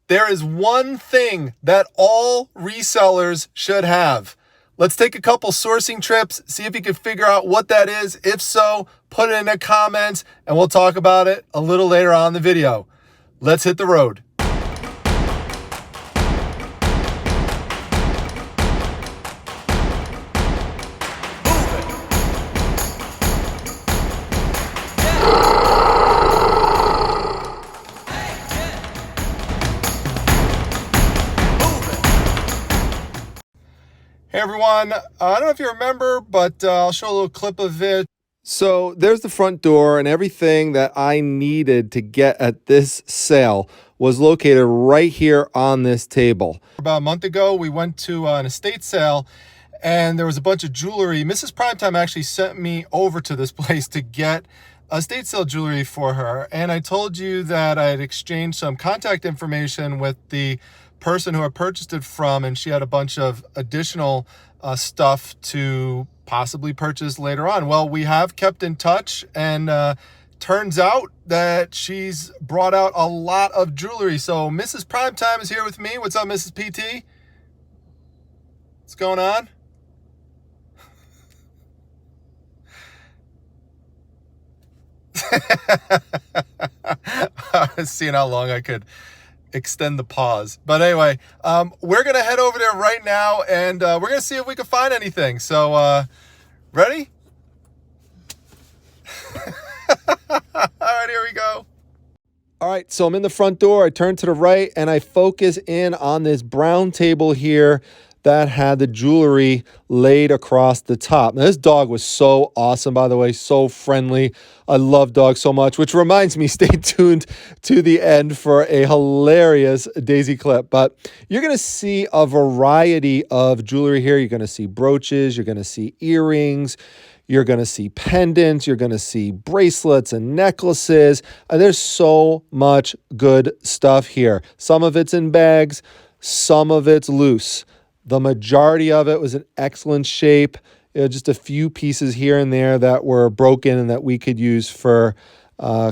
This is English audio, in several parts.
There is one thing that all resellers should have. Let's take a couple sourcing trips, see if you can figure out what that is. If so, put it in the comments and we'll talk about it a little later on in the video. Let's hit the road. Hey everyone, I don't know if you remember, but I'll show a little clip of it. So there's the front door, and everything that I needed to get at this sale was located right here on this table. About a month ago, we went to an estate sale, and there was a bunch of jewelry. Mrs. Primetime actually sent me over to this place to get estate sale jewelry for her, and I told you that I had exchanged some contact information with the person who I purchased it from, and she had a bunch of additional stuff to possibly purchase later on. Well, we have kept in touch, and turns out that she's brought out a lot of jewelry. So Mrs. Primetime is here with me. What's up, Mrs. PT? What's going on? I was seeing how long I could extend the pause. But anyway, we're going to head over there right now, and we're going to see if we can find anything. So, ready? All right, here we go. All right, so I'm in the front door. I turn to the right, and I focus in on this brown table here that had the jewelry laid across the top. Now, this dog was so awesome, by the way, so friendly. I love dogs so much, which reminds me, stay tuned to the end for a hilarious Daisy clip. But you're going to see a variety of jewelry here. You're going to see brooches. You're going to see earrings. You're going to see pendants. You're going to see bracelets and necklaces. There's so much good stuff here. Some of it's in bags. Some of it's loose. The majority of it was in excellent shape. Just a few pieces here and there that were broken and that we could use for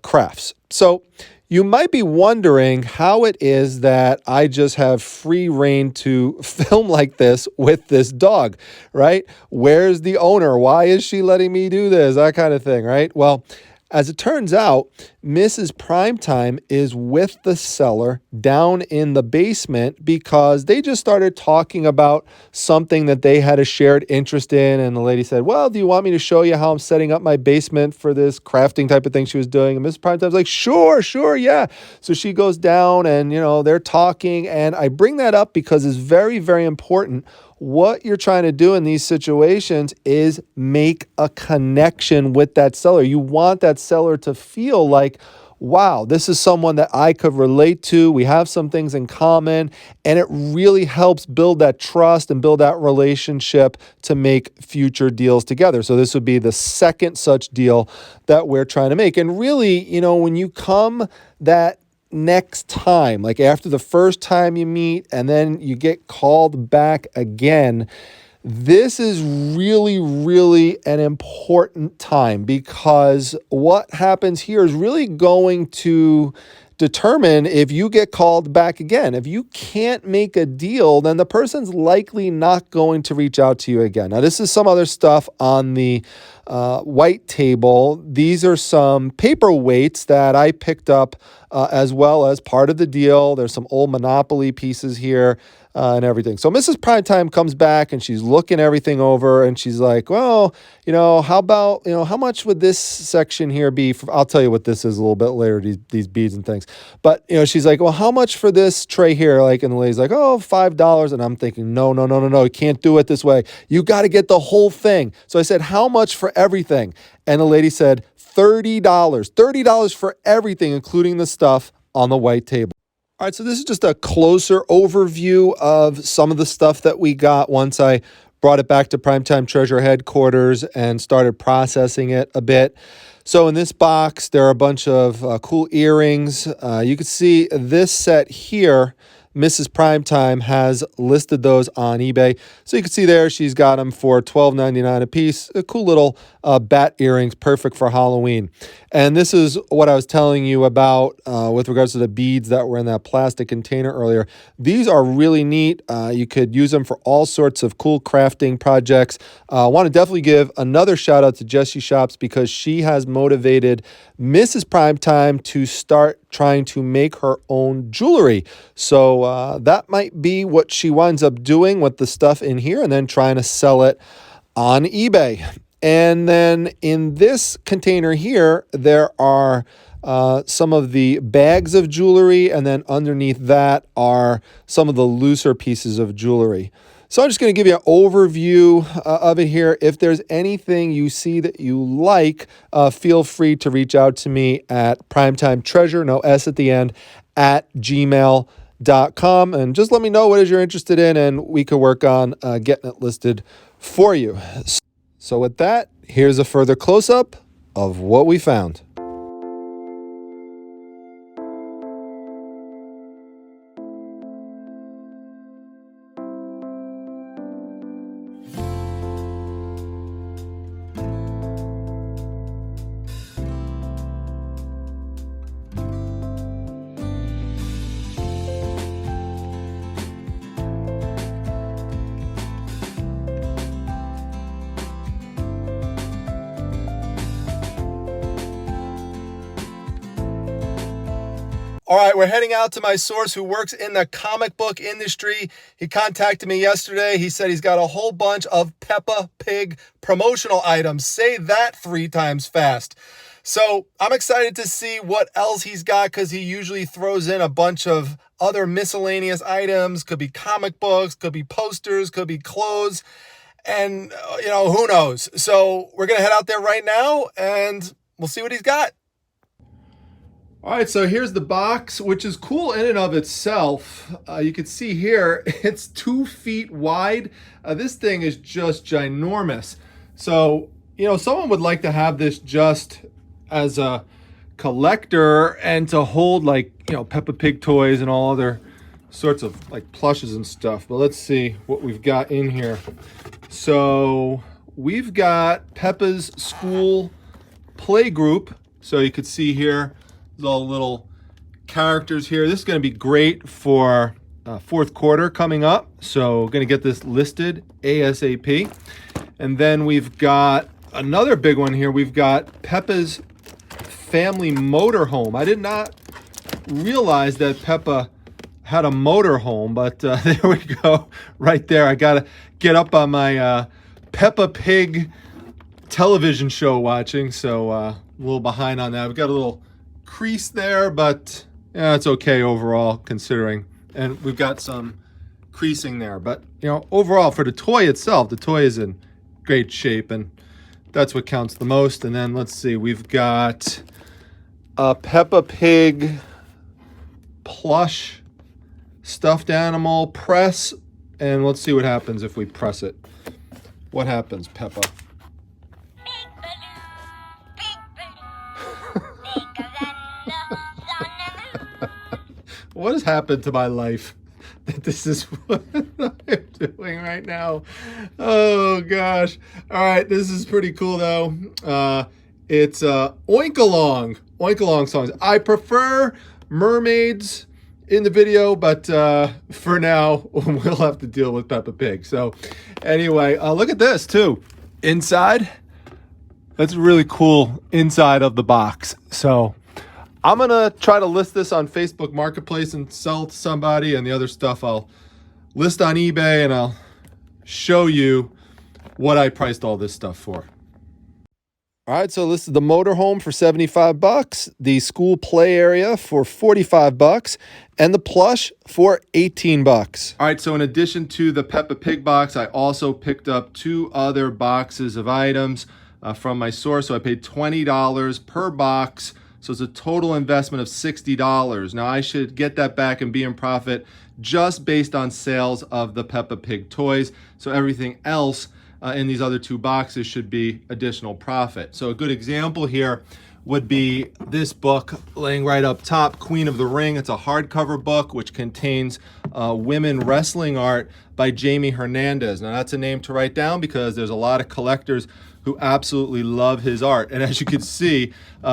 crafts. So you might be wondering how it is that I just have free reign to film like this with this dog, right? Where's the owner? Why is she letting me do this? That kind of thing, right? Well, as it turns out, Mrs. Primetime is with the seller down in the basement because they just started talking about something that they had a shared interest in. And the lady said, well, do you want me to show you how I'm setting up my basement for this crafting type of thing she was doing? And Mrs. Primetime's like, sure, yeah. So she goes down and, they're talking. And I bring that up because it's very, very important. What you're trying to do in these situations is make a connection with that seller. You want that seller to feel like, wow, this is someone that I could relate to. We have some things in common, and it really helps build that trust and build that relationship to make future deals together. So this would be the second such deal that we're trying to make. And really, when you come that next time, like after the first time you meet and then you get called back again, this is really, really an important time because what happens here is really going to determine if you get called back again. If you can't make a deal, then the person's likely not going to reach out to you again. Now, this is some other stuff on the white table. These are some paperweights that I picked up as well as part of the deal. There's some old Monopoly pieces here and everything. So Mrs. Primetime comes back and she's looking everything over and she's like, well, how about, how much would this section here be for? I'll tell you what this is a little bit later, these beads and things. But, she's like, well, how much for this tray here? And the lady's like, oh, $5. And I'm thinking, no, you can't do it this way. You got to get the whole thing. So I said, how much for everything? And the lady said, $30 for everything, including the stuff on the white table. All right, so this is just a closer overview of some of the stuff that we got once I brought it back to Primetime Treasure headquarters and started processing it a bit. So in this box, there are a bunch of cool earrings. You can see this set here Mrs. Primetime has listed those on eBay. So you can see there she's got them for $12.99 a piece. A cool little bat earrings, perfect for Halloween. And this is what I was telling you about with regards to the beads that were in that plastic container earlier. These are really neat. You could use them for all sorts of cool crafting projects. I want to definitely give another shout out to Jessie Shops because she has motivated Mrs. Primetime to start trying to make her own jewelry. So that might be what she winds up doing with the stuff in here and then trying to sell it on eBay. And then in this container here, there are some of the bags of jewelry, and then underneath that are some of the looser pieces of jewelry. So I'm just going to give you an overview of it here. If there's anything you see that you like, feel free to reach out to me at primetimetreasure, no S at the end, at gmail.com. And just let me know what it is you're interested in, and we could work on getting it listed for you. So with that, here's a further close-up of what we found. All right, we're heading out to my source who works in the comic book industry. He contacted me yesterday. He said he's got a whole bunch of Peppa Pig promotional items. Say that 3 times fast. So I'm excited to see what else he's got because he usually throws in a bunch of other miscellaneous items. Could be comic books, could be posters, could be clothes, and who knows. So we're going to head out there right now and we'll see what he's got. All right, so here's the box, which is cool in and of itself. You can see here, it's 2 feet wide. This thing is just ginormous. So, someone would like to have this just as a collector and to hold Peppa Pig toys and all other sorts of plushes and stuff. But let's see what we've got in here. So we've got Peppa's school play group. So you could see here, there's all the little characters here. This is going to be great for fourth quarter coming up. So we're going to get this listed ASAP. And then we've got another big one here. We've got Peppa's family motorhome. I did not realize that Peppa had a motorhome, but there we go, right there. I got to get up on my Peppa Pig television show watching, so a little behind on that. We've got a little crease there, but yeah, it's okay overall considering. And we've got some creasing there, but overall for the toy itself, the toy is in great shape, and that's what counts the most. And then let's see, we've got a Peppa Pig plush stuffed animal press, and let's see what happens if we press it. What happens, Peppa? What has happened to my life that this is what I'm doing right now? Oh gosh. All right, this is pretty cool though. It's Oink-A-Long songs. I prefer mermaids in the video, but for now we'll have to deal with Peppa Pig. So anyway, look at this too. Inside, that's really cool inside of the box. So I'm going to try to list this on Facebook Marketplace and sell it to somebody, and the other stuff I'll list on eBay, and I'll show you what I priced all this stuff for. All right, so this is the motorhome for $75, the school play area for $45, and the plush for $18. All right, so in addition to the Peppa Pig box, I also picked up 2 other boxes of items from my source. So I paid $20 per box. So it's a total investment of $60. Now I should get that back and be in profit just based on sales of the Peppa Pig toys. So everything else in these other 2 boxes should be additional profit. So a good example here would be this book laying right up top, Queen of the Ring. It's a hardcover book which contains women wrestling art by Jamie Hernandez. Now that's a name to write down because there's a lot of collectors who absolutely love his art. And as you can see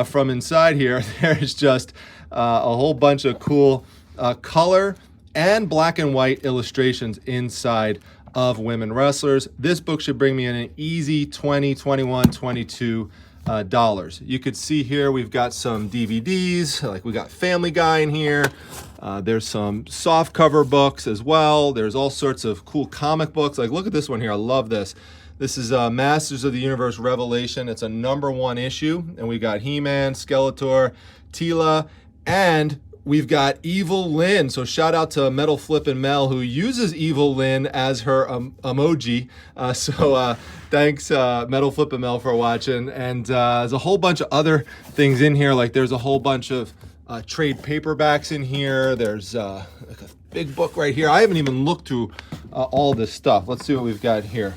from inside here, there's just a whole bunch of cool color and black and white illustrations inside of women wrestlers. This book should bring me in an easy $20, $21, $22. You could see here we've got some DVDs, like we got Family Guy in here. There's some soft cover books as well. There's all sorts of cool comic books. Like look at this one here, I love this. This is Masters of the Universe Revelation. It's a #1 issue, and we got He-Man, Skeletor, Tila, and we've got Evil Lynn. So shout out to Metal Flippin' Mel, who uses Evil Lynn as her emoji. Thanks Metal Flippin' Mel for watching. And there's a whole bunch of other things in here. Like there's a whole bunch of trade paperbacks in here. There's like a big book right here. I haven't even looked through all this stuff. Let's see what we've got here.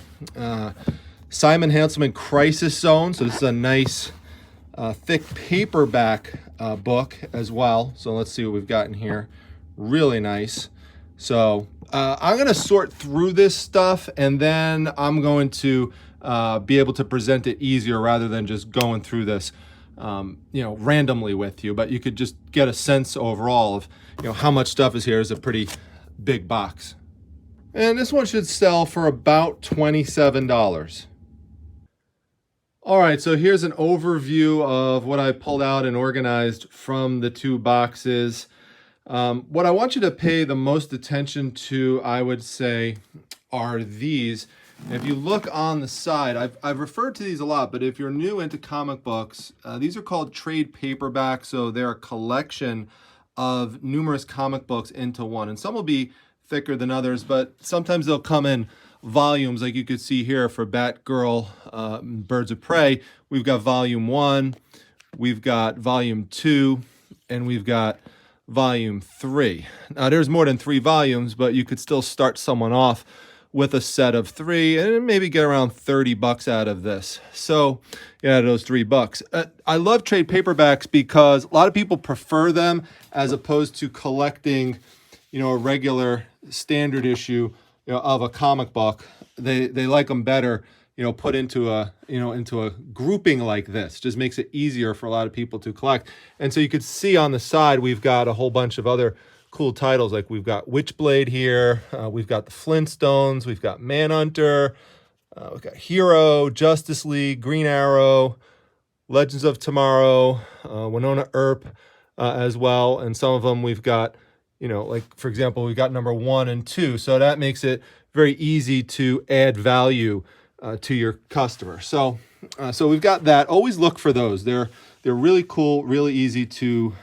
Simon Hanselman Crisis Zone. So this is a nice thick paperback book as well. So let's see what we've got in here. Really nice. So I'm going to sort through this stuff, and then I'm going to be able to present it easier rather than just going through this randomly with you. But you could just get a sense overall of how much stuff is here. It's a pretty big box. And this one should sell for about $27. All right, so here's an overview of what I pulled out and organized from the two boxes. What I want you to pay the most attention to, I would say, are these. If you look on the side, I've referred to these a lot, but if you're new into comic books, these are called trade paperbacks, so they're a collection of numerous comic books into one. And some will be thicker than others, but sometimes they'll come in volumes, like you could see here for Batgirl, Birds of Prey. We've got volume 1, we've got volume 2, and we've got volume 3. Now there's more than 3 volumes, but you could still start someone off with a set of 3 and maybe get around $30 out of this. So yeah, those $3. I love trade paperbacks because a lot of people prefer them as opposed to collecting, a regular standard issue of a comic book. They like them better, put into a grouping like this. Just makes it easier for a lot of people to collect. And so you could see on the side we've got a whole bunch of other cool titles. Like we've got Witchblade here, we've got the Flintstones, we've got Manhunter, we've got Hero, Justice League, Green Arrow, Legends of Tomorrow, Winona Earp as well. And some of them we've got, like for example, we've got #1 and 2. So that makes it very easy to add value to your customer. So we've got that. Always look for those. They're really cool, really easy to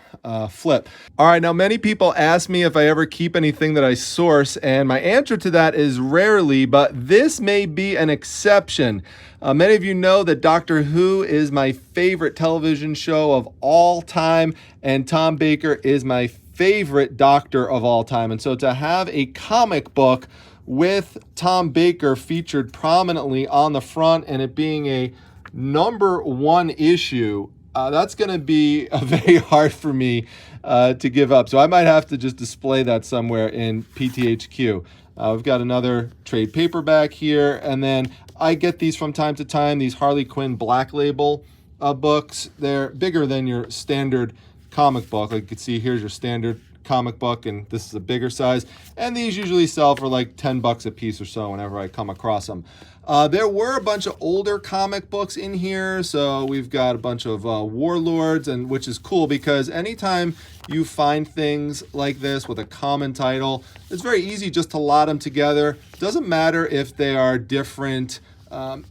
flip. All right, now many people ask me if I ever keep anything that I source, and my answer to that is rarely, but this may be an exception. Many of you know that Doctor Who is my favorite television show of all time, and Tom Baker is my favorite doctor of all time. And so to have a comic book with Tom Baker featured prominently on the front and it being a #1 issue, that's going to be very hard for me to give up. So I might have to just display that somewhere in PTHQ. We've got another trade paperback here, and then I get these from time to time, these Harley Quinn Black Label books. They're bigger than your standard comic book. Like you can see, here's your standard comic book, and this is a bigger size, and these usually sell for like $10 a piece or so whenever I come across them. There were a bunch of older comic books in here, so we've got a bunch of Warlords, and which is cool because anytime you find things like this with a common title, it's very easy just to lot them together. Doesn't matter if they are different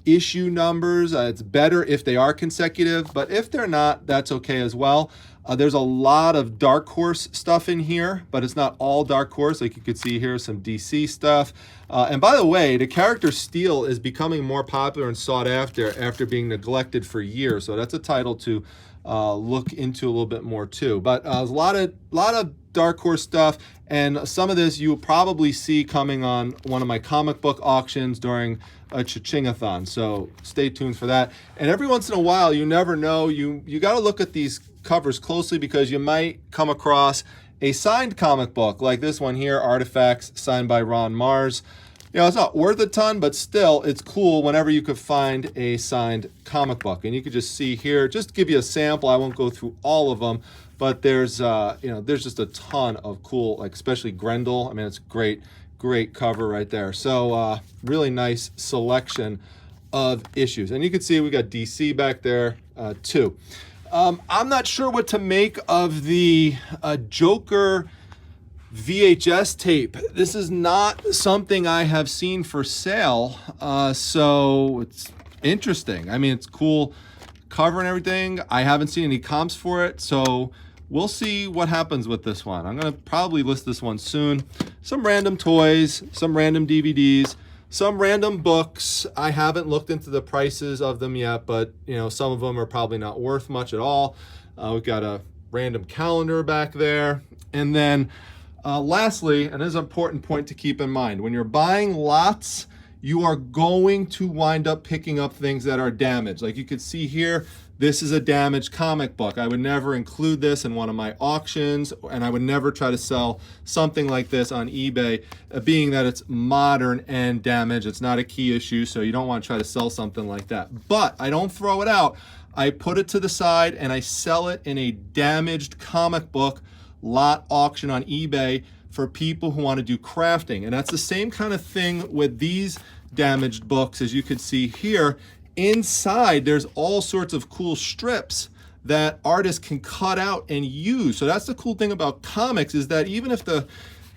issue numbers. It's better if they are consecutive, but if they're not, that's okay as well. There's a lot of Dark Horse stuff in here, but it's not all Dark Horse. Like you could see here, some DC stuff. And by the way, the character Steel is becoming more popular and sought after being neglected for years. So that's a title to look into a little bit more too. But there's a lot of Dark Horse stuff, And some of this you will probably see coming on one of my comic book auctions during a Cha-Ching-a-thon. So stay tuned for that. And every once in a while, you never know, you got to look at these covers closely, because you might come across a signed comic book like this one here, Artifacts, signed by Ron Mars. You know, it's not worth a ton, but still, it's cool whenever you could find a signed comic book. And you could just see here, just to give you a sample, I won't go through all of them, but there's, there's just a ton of cool, like especially Grendel. I mean, it's great cover right there. So really nice selection of issues. And you can see we got DC back there too. I'm not sure what to make of the Joker VHS tape. This is not something I have seen for sale, so it's interesting. I mean, it's cool cover and everything. I haven't seen any comps for it, so we'll see what happens with this one. I'm gonna probably list this one soon. Some random toys, some random DVDs, some random books. I haven't looked into the prices of them yet, but you know, some of them are probably not worth much at all. We've got a random calendar back there, and then lastly, and this is an important point to keep in mind, when you're buying lots, you are going to wind up picking up things that are damaged. Like you can see here, this is a damaged comic book. I would never include this in one of my auctions, and I would never try to sell something like this on eBay, being that it's modern and damaged. It's not a key issue, so you don't want to try to sell something like that. But I don't throw it out. I put it to the side and I sell it in a damaged comic book lot auction on eBay for people who want to do crafting. And that's the same kind of thing with these damaged books. As you can see here, inside there's all sorts of cool strips that artists can cut out and use. So that's the cool thing about comics, is that even if the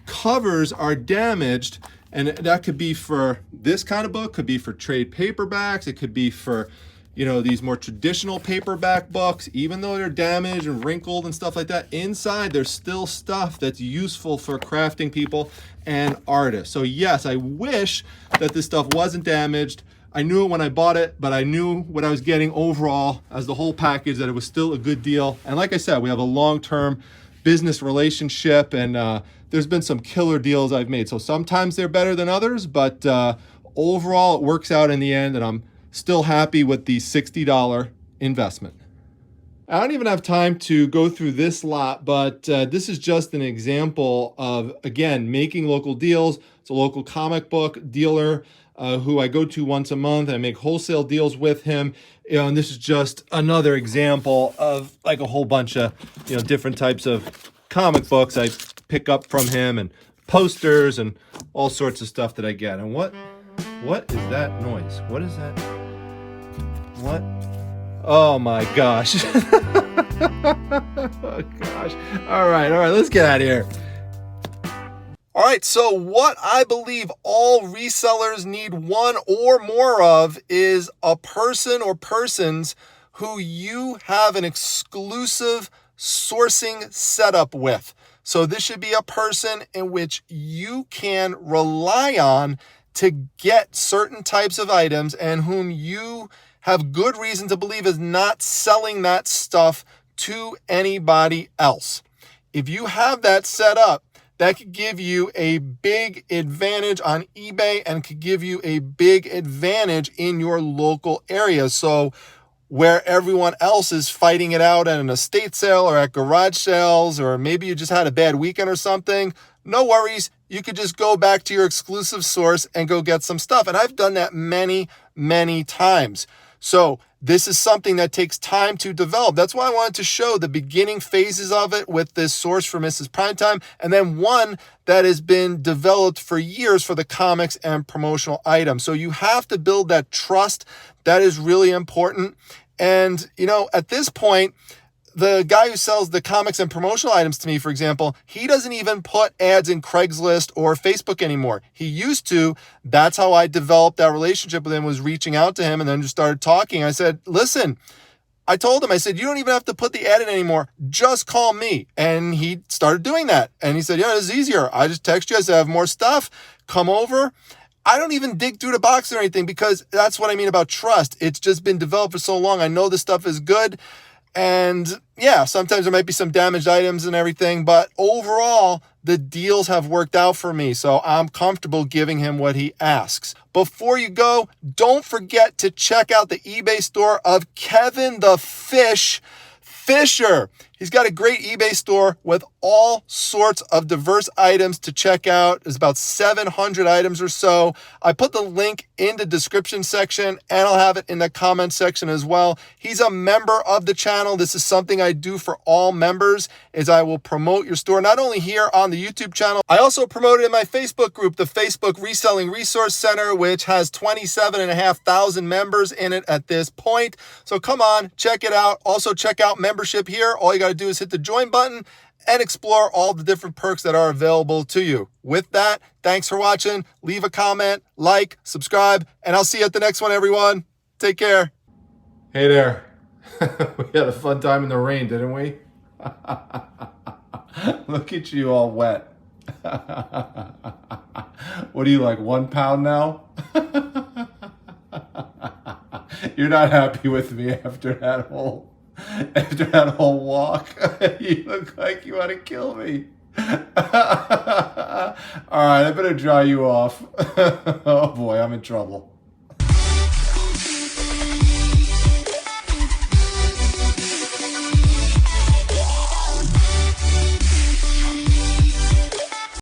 covers are damaged, and that could be for this kind of book, could be for trade paperbacks, it could be for, you know, these more traditional paperback books, even though they're damaged and wrinkled and stuff like that, inside there's still stuff that's useful for crafting people and artists. So yes, I wish that this stuff wasn't damaged. I knew it when I bought it, but I knew what I was getting overall as the whole package, that it was still a good deal. And like I said, we have a long-term business relationship, and there's been some killer deals I've made. So sometimes they're better than others, but overall it works out in the end, and I'm still happy with the $60 investment. I don't even have time to go through this lot, but this is just an example of, again, making local deals. It's a local comic book dealer who I go to once a month. I make wholesale deals with him. You know, and this is just another example of like a whole bunch of, you know, different types of comic books I pick up from him, and posters and all sorts of stuff that I get. And what is that noise? What is that? What? Oh my gosh. Oh gosh. All right, let's get out of here. All right, so what I believe all resellers need one or more of is a person or persons who you have an exclusive sourcing setup with. So this should be a person in which you can rely on to get certain types of items, and whom you have good reason to believe is not selling that stuff to anybody else. If you have that set up, that could give you a big advantage on eBay, and could give you a big advantage in your local area. So where everyone else is fighting it out at an estate sale or at garage sales, or maybe you just had a bad weekend or something, no worries. You could just go back to your exclusive source and go get some stuff. And I've done that many, many times. So this is something that takes time to develop. That's why I wanted to show the beginning phases of it with this source for Mrs. Primetime, and then one that has been developed for years for the comics and promotional items. So you have to build that trust. That is really important. And, you know, at this point, the guy who sells the comics and promotional items to me, for example, he doesn't even put ads in Craigslist or Facebook anymore. He used to. That's how I developed that relationship with him, was reaching out to him, and then just started talking. I said, listen, I told him, I said, you don't even have to put the ad in anymore. Just call me. And he started doing that. And he said, yeah, this is easier. I just text you. I said, I have more stuff. Come over. I don't even dig through the box or anything, because that's what I mean about trust. It's just been developed for so long. I know this stuff is good. And yeah, sometimes there might be some damaged items and everything, but overall, the deals have worked out for me. So I'm comfortable giving him what he asks. Before you go, don't forget to check out the eBay store of Kevin the Fish Fisher. He's got a great eBay store with all sorts of diverse items to check out. There's about 700 items or so. I put the link in the description section, and I'll have it in the comment section as well. He's a member of the channel. This is something I do for all members, is I will promote your store, not only here on the YouTube channel, I also promote it in my Facebook group, the Facebook Reselling Resource Center, which has 27,500 members in it at this point. So come on, check it out. Also check out membership here. All you got to do is hit the join button and explore all the different perks that are available to you. With that, thanks for watching. Leave a comment, like, subscribe, and I'll see you at the next one, everyone. Take care. Hey there. We had a fun time in the rain, didn't we? Look at you all wet. What are you, like 1 pound now? You're not happy with me after that whole walk. You look like you want to kill me. All right, I better dry you off. Oh boy, I'm in trouble.